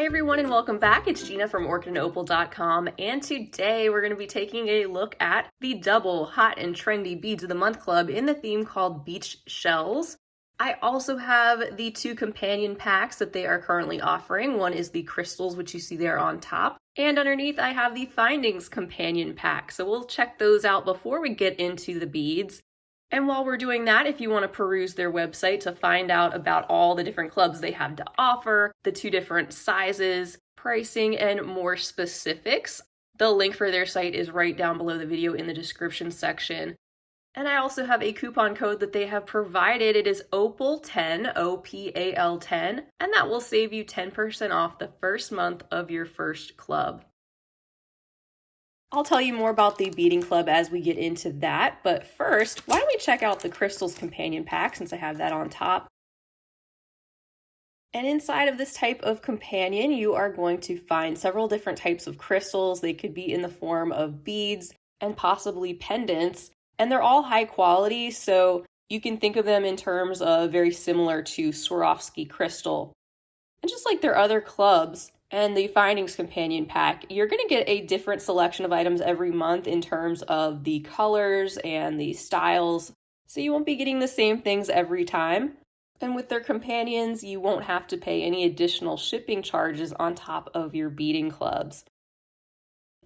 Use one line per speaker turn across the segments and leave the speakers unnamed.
Hey everyone, and welcome back. It's Gina from orchidandopal.com, and today we're going to be taking a look at the double Hot and Trendy Beads of the Month Club in the theme called Beach Shells. I also have the two companion packs that they are currently offering. One is the crystals, which you see there on top, and underneath I have the Findings companion pack. So we'll check those out before we get into the beads. And while we're doing that, if you want to peruse their website to find out about all the different clubs they have to offer, the two different sizes, pricing, and more specifics, the link for their site is right down below the video in the description section. And I also have a coupon code that they have provided. It is Opal10, OPAL10, and that will save you 10% off the first month of your first club. I'll tell you more about the beading club as we get into that, but first, why don't we check out the crystals companion pack since I have that on top. And inside of this type of companion, you are going to find several different types of crystals. They could be in the form of beads and possibly pendants, and they're all high quality, so you can think of them in terms of very similar to Swarovski crystal. And just like their other clubs, and the Findings companion pack, you're going to get a different selection of items every month in terms of the colors and the styles, so you won't be getting the same things every time. And with their companions, you won't have to pay any additional shipping charges on top of your beading clubs.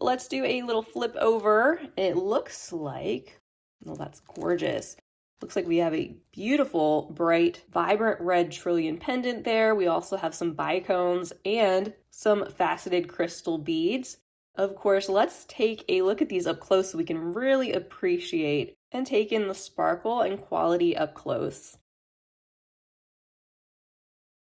Let's do a little flip over. It looks like, oh, that's gorgeous. Looks like we have a beautiful, bright, vibrant red trillion pendant there. We also have some bicones and some faceted crystal beads. Of course, let's take a look at these up close so we can really appreciate and take in the sparkle and quality up close.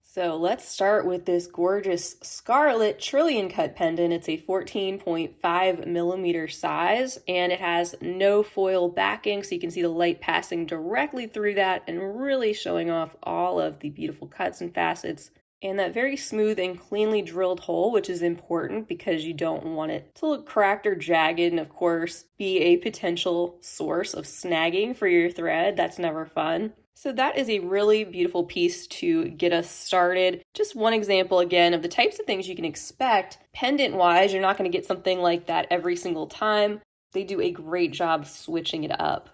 So let's start with this gorgeous scarlet trillion cut pendant. It's a 14.5 millimeter size, and it has no foil backing, so you can see the light passing directly through that and really showing off all of the beautiful cuts and facets. And that very smooth and cleanly drilled hole, which is important because you don't want it to look cracked or jagged, and of course be a potential source of snagging for your thread. That's never fun. So that is a really beautiful piece to get us started. Just one example again of the types of things you can expect. Pendant-wise, you're not going to get something like that every single time. They do a great job switching it up.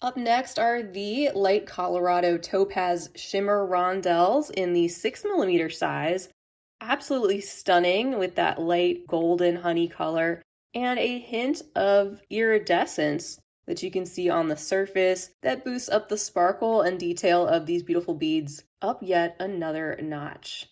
Up next are the light Colorado Topaz Shimmer Rondelles in the 6 millimeter size. Absolutely stunning with that light golden honey color and a hint of iridescence that you can see on the surface that boosts up the sparkle and detail of these beautiful beads up yet another notch.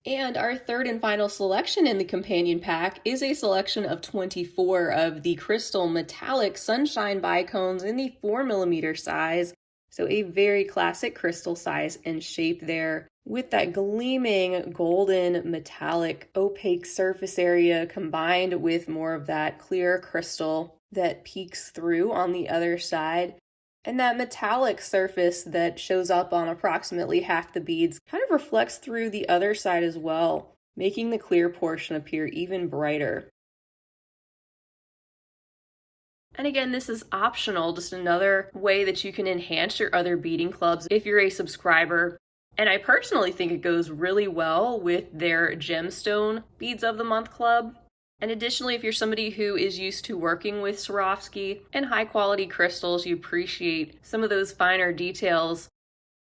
And our third and final selection in the companion pack is a selection of 24 of the crystal metallic sunshine bicones in the 4 millimeter size. So a very classic crystal size and shape there, with that gleaming golden metallic opaque surface area combined with more of that clear crystal that peeks through on the other side. And that metallic surface that shows up on approximately half the beads kind of reflects through the other side as well, making the clear portion appear even brighter. And again, this is optional, just another way that you can enhance your other beading clubs if you're a subscriber. And I personally think it goes really well with their gemstone beads of the month club. And additionally, if you're somebody who is used to working with Swarovski and high quality crystals, you appreciate some of those finer details.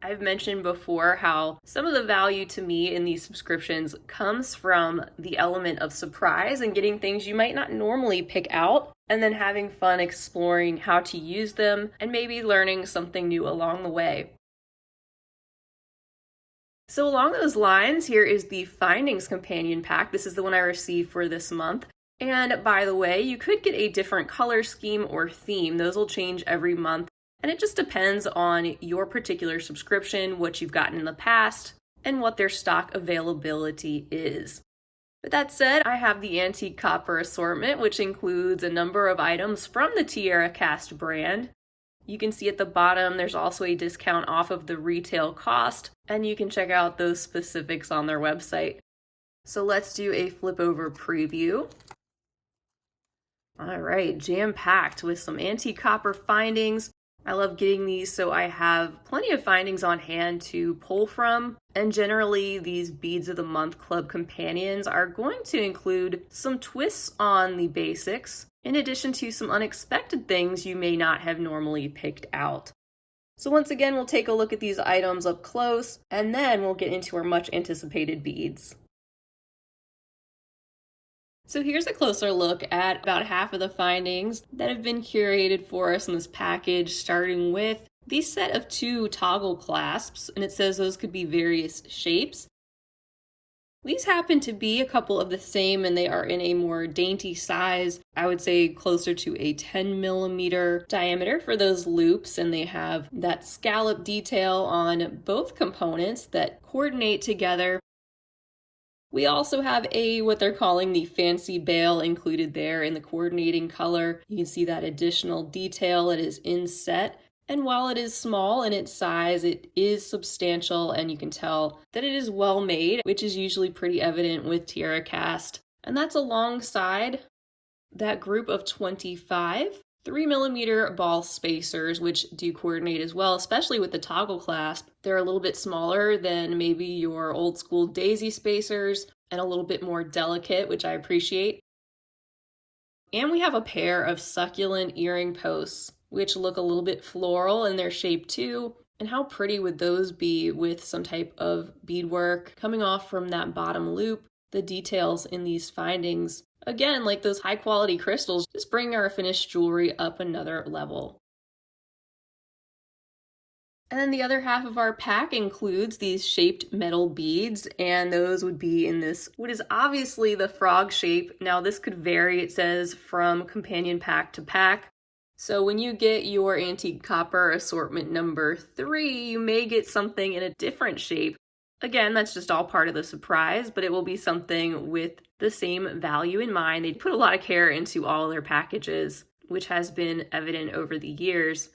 I've mentioned before how some of the value to me in these subscriptions comes from the element of surprise and getting things you might not normally pick out, and then having fun exploring how to use them and maybe learning something new along the way. So along those lines, here is the Findings companion pack. This is the one I received for this month. And by the way, you could get a different color scheme or theme. Those will change every month. And it just depends on your particular subscription, what you've gotten in the past, and what their stock availability is. With that said, I have the antique copper assortment, which includes a number of items from the Tierra Cast brand. You can see at the bottom, there's also a discount off of the retail cost, and you can check out those specifics on their website. So let's do a flip over preview. All right, jam-packed with some antique copper findings, I love getting these so I have plenty of findings on hand to pull from. And generally, these Beads of the Month Club companions are going to include some twists on the basics, in addition to some unexpected things you may not have normally picked out. So once again, we'll take a look at these items up close, and then we'll get into our much anticipated beads. So here's a closer look at about half of the findings that have been curated for us in this package, starting with the set of 2 toggle clasps, and it says those could be various shapes. These happen to be a couple of the same, and they are in a more dainty size. I would say closer to a 10 millimeter diameter for those loops, and they have that scallop detail on both components that coordinate together. We also have what they're calling the fancy bail included there in the coordinating color. You can see that additional detail. It is inset. And while it is small in its size, it is substantial, and you can tell that it is well made, which is usually pretty evident with tiara cast. And that's alongside that group of 25 3 millimeter ball spacers, which do coordinate as well, especially with the toggle clasp. They're a little bit smaller than maybe your old school daisy spacers and a little bit more delicate, which I appreciate. And we have a pair of succulent earring posts, which look a little bit floral in their shape too. And how pretty would those be with some type of beadwork coming off from that bottom loop? The details in these findings, again, like those high quality crystals, just bring our finished jewelry up another level. And then the other half of our pack includes these shaped metal beads, and those would be in this, what is obviously the frog shape. Now this could vary, it says, from companion pack to pack. So when you get your antique copper assortment number 3, you may get something in a different shape. Again, that's just all part of the surprise, but it will be something with the same value in mind. They put a lot of care into all their packages, which has been evident over the years.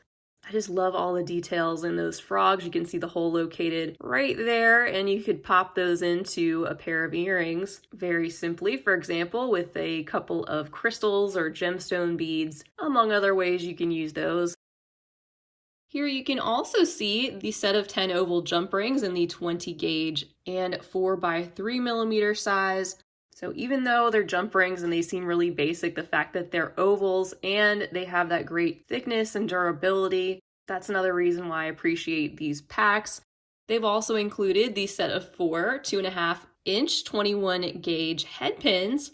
I just love all the details in those frogs. You can see the hole located right there, and you could pop those into a pair of earrings very simply, for example, with a couple of crystals or gemstone beads, among other ways you can use those. Here you can also see the set of 10 oval jump rings in the 20 gauge and 4 by 3 millimeter size. So even though they're jump rings and they seem really basic, the fact that they're ovals and they have that great thickness and durability, that's another reason why I appreciate these packs. They've also included the set of 4 2.5 inch 21 gauge head pins.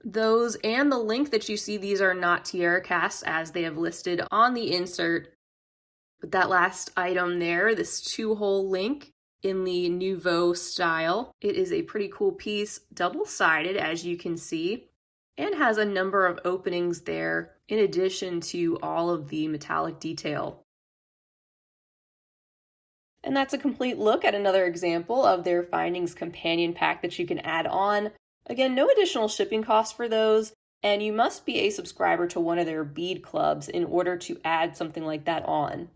Those and the link that you see, these are not tiara casts as they have listed on the insert. But that last item there, this 2-hole link in the Nouveau style, it is a pretty cool piece, double-sided as you can see, and has a number of openings there in addition to all of the metallic detail. And that's a complete look at another example of their findings companion pack that you can add on. Again, no additional shipping costs for those, and you must be a subscriber to one of their bead clubs in order to add something like that on.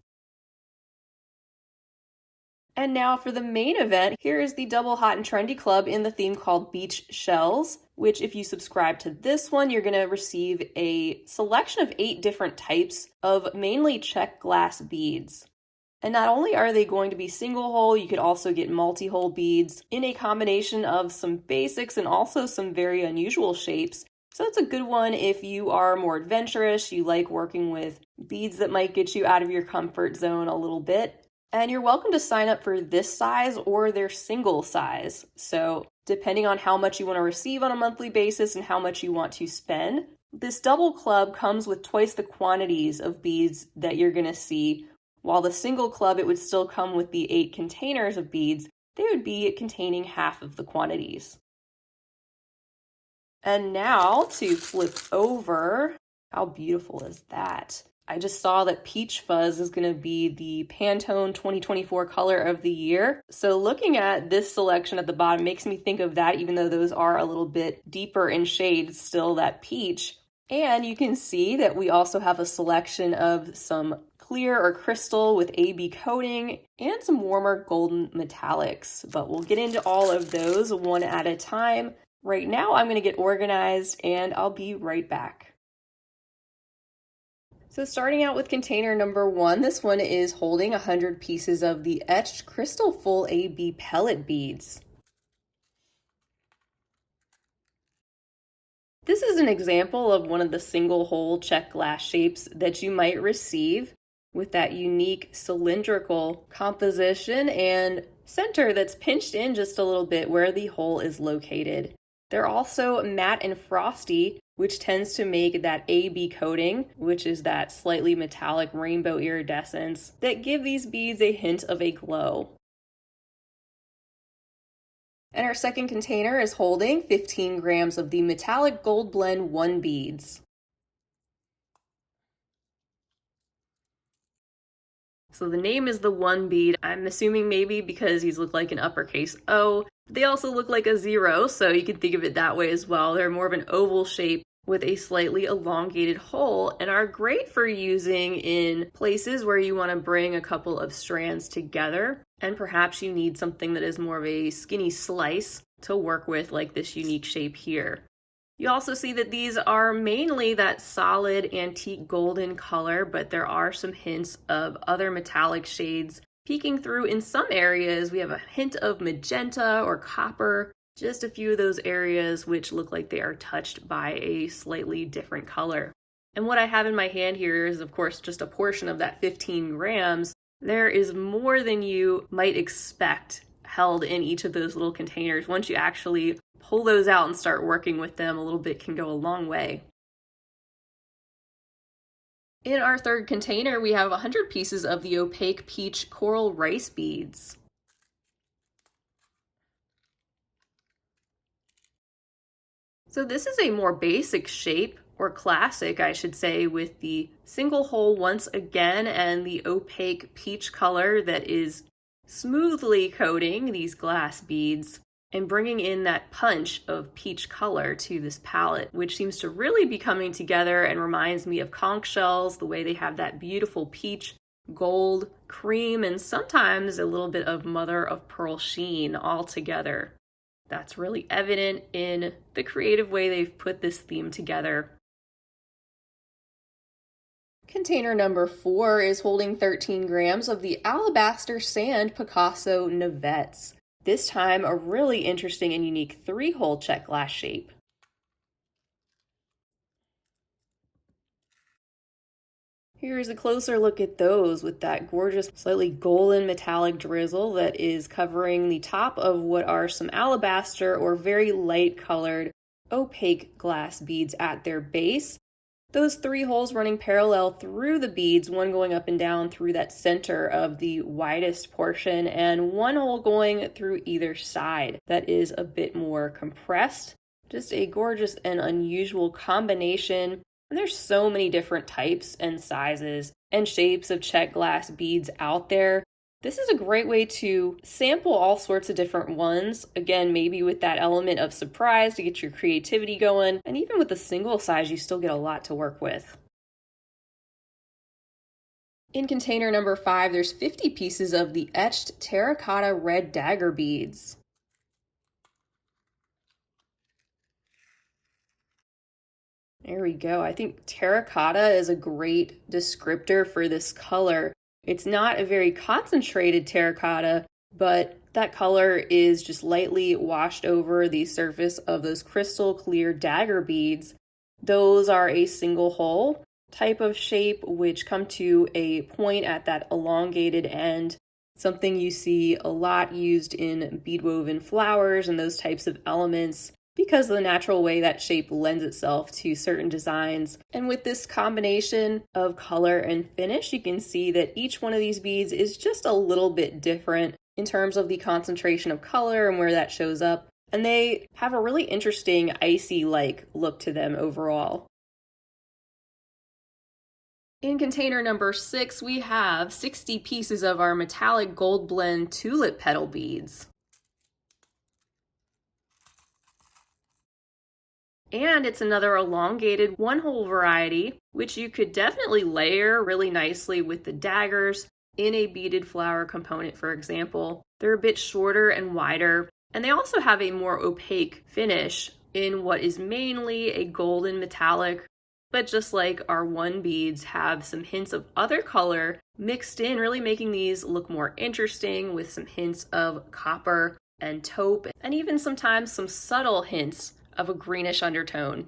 And now for the main event, here is the double Hot and Trendy club in the theme called Beach Shells, which if you subscribe to this one, you're going to receive a selection of 8 different types of mainly check glass beads. And not only are they going to be single hole, you could also get multi-hole beads in a combination of some basics and also some very unusual shapes. So it's a good one if you are more adventurous, you like working with beads that might get you out of your comfort zone a little bit. And you're welcome to sign up for this size or their single size. So depending on how much you want to receive on a monthly basis and how much you want to spend, this double club comes with twice the quantities of beads that you're going to see. While the single club, it would still come with the 8 containers of beads, they would be containing half of the quantities. And now to flip over, how beautiful is that? I just saw that Peach Fuzz is going to be the Pantone 2024 color of the year. So looking at this selection at the bottom makes me think of that, even though those are a little bit deeper in shade, still that peach. And you can see that we also have a selection of some clear or crystal with AB coating and some warmer golden metallics. But we'll get into all of those one at a time. Right now I'm going to get organized and I'll be right back. So starting out with container number 1, this one is holding 100 pieces of the etched crystal full AB pellet beads. This is an example of one of the single hole check glass shapes that you might receive with that unique cylindrical composition and center that's pinched in just a little bit where the hole is located. They're also matte and frosty, which tends to make that AB coating, which is that slightly metallic rainbow iridescence, that give these beads a hint of a glow. And our second container is holding 15 grams of the metallic gold blend 1 beads. So the name is the 1 bead. I'm assuming maybe because these look like an uppercase O. They also look like a 0, so you can think of it that way as well. They're more of an oval shape with a slightly elongated hole and are great for using in places where you want to bring a couple of strands together, and perhaps you need something that is more of a skinny slice to work with, like this unique shape here. You also see that these are mainly that solid antique golden color, but there are some hints of other metallic shades peeking through in some areas. We have a hint of magenta or copper, just a few of those areas which look like they are touched by a slightly different color. And what I have in my hand here is, of course, just a portion of that 15 grams. There is more than you might expect held in each of those little containers. Once you actually pull those out and start working with them, a little bit can go a long way. In our third container, we have 100 pieces of the opaque peach coral rice beads. So this is a more basic shape, or classic, I should say, with the single hole once again and the opaque peach color that is smoothly coating these glass beads and bringing in that punch of peach color to this palette, which seems to really be coming together and reminds me of conch shells, the way they have that beautiful peach, gold, cream, and sometimes a little bit of mother of pearl sheen all together. That's really evident in the creative way they've put this theme together. Container number 4 is holding 13 grams of the alabaster sand Picasso Navettes. This time a really interesting and unique 3-hole check glass shape. Here's a closer look at those with that gorgeous, slightly golden metallic drizzle that is covering the top of what are some alabaster or very light colored opaque glass beads at their base. Those 3 holes running parallel through the beads, one going up and down through that center of the widest portion, and 1 hole going through either side that is a bit more compressed. Just a gorgeous and unusual combination. And there's so many different types and sizes and shapes of check glass beads out there. This is a great way to sample all sorts of different ones. Again, maybe with that element of surprise to get your creativity going. And even with the single size, you still get a lot to work with. In container number 5, there's 50 pieces of the etched terracotta red dagger beads. There we go. I think terracotta is a great descriptor for this color. It's not a very concentrated terracotta, but that color is just lightly washed over the surface of those crystal clear dagger beads. Those are a single hole type of shape, which come to a point at that elongated end. Something you see a lot used in bead woven flowers and those types of elements, because of the natural way that shape lends itself to certain designs. And with this combination of color and finish, you can see that each one of these beads is just a little bit different in terms of the concentration of color and where that shows up. And they have a really interesting icy-like look to them overall. In container number 6, we have 60 pieces of our metallic gold blend tulip petal beads. And it's another elongated 1-hole variety, which you could definitely layer really nicely with the daggers in a beaded flower component, for example. They're a bit shorter and wider, and they also have a more opaque finish in what is mainly a golden metallic, But just like our one beads have some hints of other color mixed in, really making these look more interesting with some hints of copper and taupe, and even sometimes some subtle hints of a greenish undertone.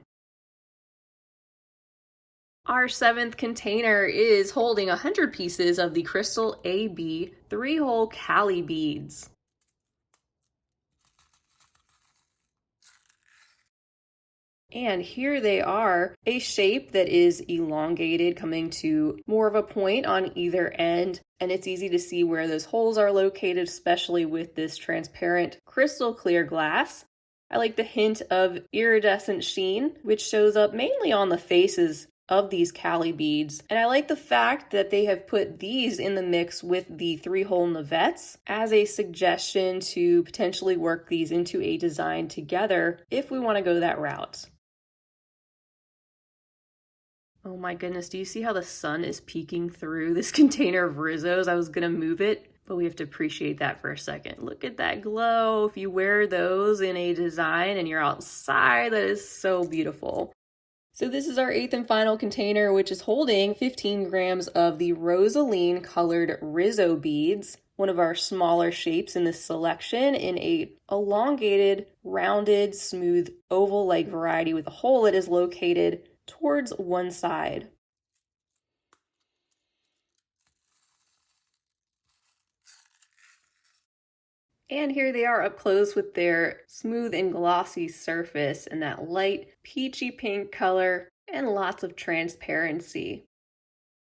Our 7th container is holding 100 pieces of the Crystal AB 3-hole Cali beads. And here they are, a shape that is elongated, coming to more of a point on either end. And it's easy to see where those holes are located, especially with this transparent crystal clear glass. I like the hint of iridescent sheen, which shows up mainly on the faces of these Cali beads. And I like the fact that they have put these in the mix with the 3-hole navettes as a suggestion to potentially work these into a design together if we want to go that route. Oh my goodness, do you see how the sun is peeking through this container of Rizzos? I was gonna move it, but we have to appreciate that for a second. Look at that glow. If you wear those in a design and you're outside, that is so beautiful. So this is our 8th and final container, which is holding 15 grams of the Rosaline colored Rizzo beads, one of our smaller shapes in this selection, in a elongated, rounded, smooth, oval-like variety with a hole that is located towards one side. And here they are up close with their smooth and glossy surface and that light peachy pink color and lots of transparency.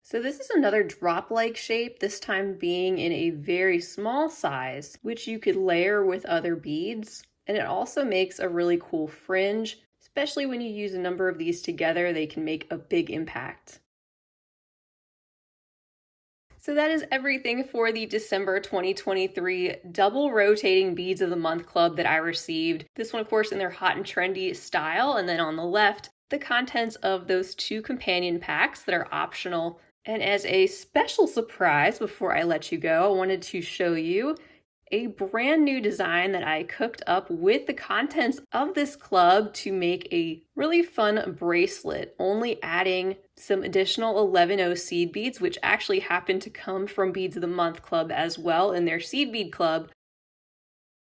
So this is another drop-like shape, this time being in a very small size, which you could layer with other beads. And it also makes a really cool fringe, especially when you use a number of these together, they can make a big impact. So that is everything for the December 2023 double rotating Beads of the Month Club that I received. This one, of course, in their Hot and Trendy style. And then on the left, the contents of those 2 companion packs that are optional. And as a special surprise, before I let you go, I wanted to show you a brand new design that I cooked up with the contents of this club to make a really fun bracelet, only adding some additional 11O seed beads, which actually happen to come from Beads of the Month Club as well in their seed bead club.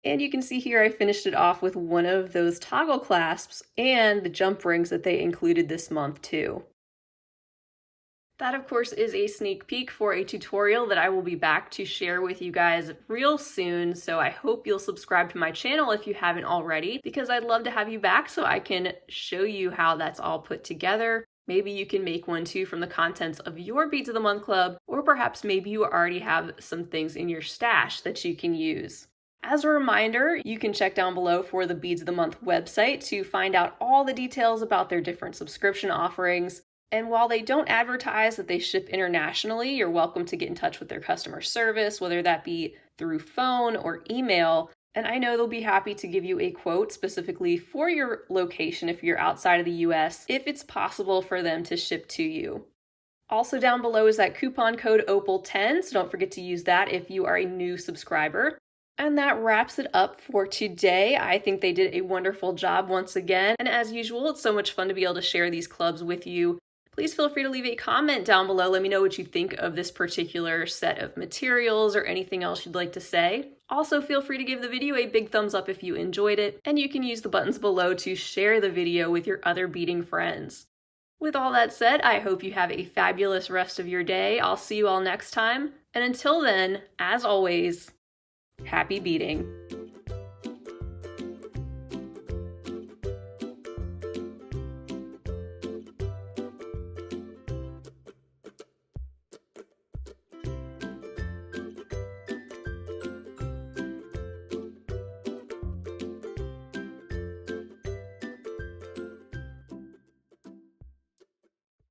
And you can see here I finished it off with one of those toggle clasps and the jump rings that they included this month too. That, of course, is a sneak peek for a tutorial that I will be back to share with you guys real soon, so I hope you'll subscribe to my channel if you haven't already, because I'd love to have you back so I can show you how that's all put together. Maybe you can make one too from the contents of your Beads of the Month Club, or perhaps maybe you already have some things in your stash that you can use. As a reminder, you can check down below for the Beads of the Month website to find out all the details about their different subscription offerings. And while they don't advertise that they ship internationally, you're welcome to get in touch with their customer service, whether that be through phone or email. And I know they'll be happy to give you a quote specifically for your location if you're outside of the US, if it's possible for them to ship to you. Also down below is that coupon code OPAL10, so don't forget to use that if you are a new subscriber. And that wraps it up for today. I think they did a wonderful job once again. And as usual, it's so much fun to be able to share these clubs with you. Please feel free to leave a comment down below. Let me know what you think of this particular set of materials or anything else you'd like to say. Also, feel free to give the video a big thumbs up if you enjoyed it, and you can use the buttons below to share the video with your other beading friends. With all that said, I hope you have a fabulous rest of your day. I'll see you all next time, and until then, as always, happy beading.